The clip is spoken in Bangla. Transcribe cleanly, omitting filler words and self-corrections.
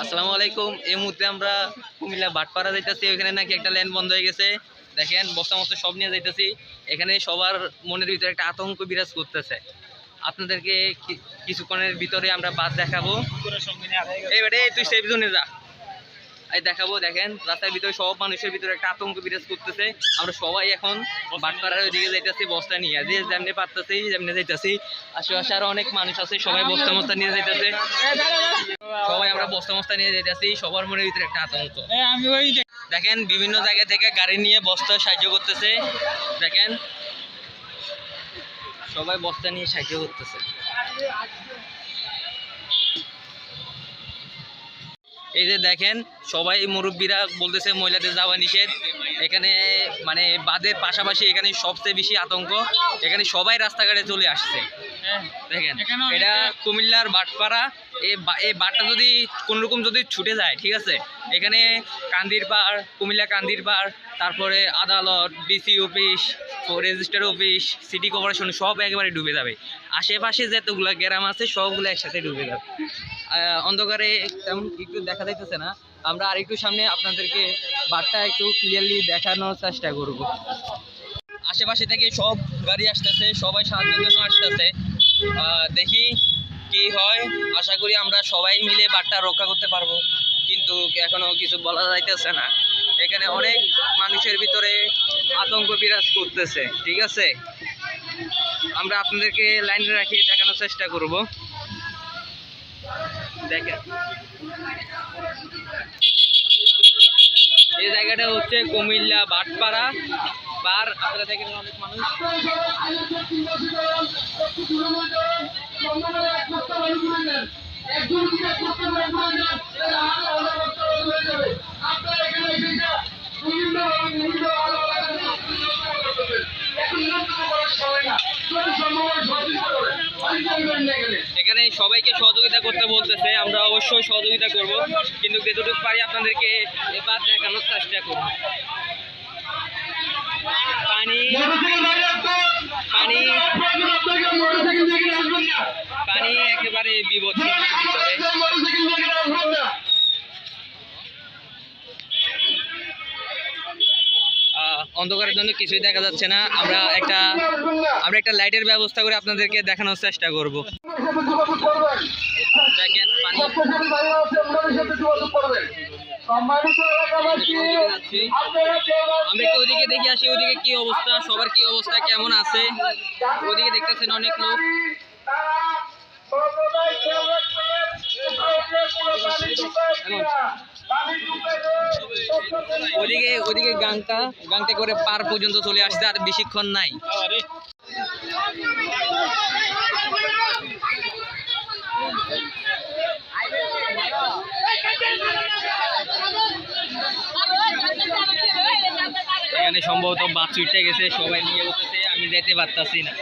আসসালামু আলাইকুম। এই মুহূর্তে আমরা কুমিল্লা বাটপাড়া যাইতেছি। ওইখানে নাকি একটা ল্যান্ড বন্ধ হয়ে গেছে। দেখেন বস্তা মস্তা সব নিয়ে যাইতেছি। এখানে সবার মনের ভিতরে একটা আতঙ্ক বিরাজ করতেছে। আপনাদেরকে কিছুক্ষণের ভিতরে আমরা বাদ দেখাবো। এইবারে তুই সেফ জোনে যা, এই দেখাবো। দেখেন রাস্তার ভিতরে সব মানুষের ভিতরে একটা আতঙ্ক বিরাজ করতেছে। আমরা সবাই এখন বাটপাড়ার ওইদিকে যাইতেছি বস্তা নিয়ে, যে যেমনি পারতেছি যেমনি যাইতেছি। আশেপাশে আরো অনেক মানুষ আছে, সবাই বস্তা মস্তা নিয়ে যাইতেছে। সবাই আমরা বস্তা মস্তা নিয়ে যাইতেছি, সবার মনের ভিতরে একটা আতঙ্ক। দেখেন বিভিন্ন জায়গা থেকে গাড়ি নিয়ে বস্তা সাহায্য করতেছে। দেখেন সবাই বস্তা নিয়ে সাহায্য করতেছে। এই যে দেখেন সবাই মুরব্বীরা বলতেছে মহিলাদের যাওয়া নিষেধ। এখানে মানে বাদের পাশাপাশি এখানে সবচেয়ে বেশি আতঙ্ক। এখানে সবাই রাস্তাঘাটে চলে আসছে। দেখেন এটা কুমিল্লার বাটপাড়া। এই বাটটা যদি কোনোরকম যদি ছুটে যায়, ঠিক আছে, এখানে কান্দির পাড়, কুমিল্লা কান্দির পাড়, তারপরে আদালত, DC office, register office, city corporation সব একেবারে ডুবে যাবে। আশেপাশে যতগুলো গ্রাম আছে সবগুলো একসাথে ডুবে যাবে। অন্ধকারে তেমন একটু দেখা যাইতেছে না। আমরা আর একটু সামনে আপনাদেরকে বাটটা একটু ক্লিয়ারলি দেখানোর চেষ্টা করব। আশেপাশে থেকে সব গাড়ি আসতেছে, সবাই সাহায্যের জন্য আসতেছে। দেখি কি হয়। আশা করি আমরা সবাই মিলে বাটটা রক্ষা করতে পারবো, কিন্তু এখনো কিছু বলা যাইতেছে না। এখানে অনেক মানুষের ভিতরে আতঙ্ক বিরাজ করতেছে, ঠিক আছে। আমরা আপনাদেরকে লাইনে রাখি দেখানোর চেষ্টা করব। দেখেন এই জায়গাটা হচ্ছে কুমিল্লা বাটপাড়া পার। আপনারা দেখেন অনেক মানুষ। এখানে সবাইকে সহযোগিতা করতে বলতেছে, আমরা অবশ্যই সহযোগিতা করব, কিন্তু যতটুকু পারি আপনাদেরকে এবার দেখানোর চেষ্টা করব। পানি পানি পানি একেবারে বিপদ। অন্ধকারের জন্য কিছুই দেখা যাচ্ছে না। আমরা একটা লাইটের ব্যবস্থা করে আপনাদেরকে দেখানোর চেষ্টা করব। দেখেন পানি। আমরা একটু ওইদিকে দেখে আসি, ওইদিকে কি অবস্থা, সবার কি অবস্থা, কেমন আছে। ওইদিকে দেখতেছেন অনেক লোক। ওইদিকে গাংটা করে পার পর্যন্ত চলে আসছে, আর বেশিক্ষণ নাই। এখানে সম্ভবত বাস ছুটে গেছে, সবাই নিয়ে বলতেছে আমি যেতে পারতাছি না।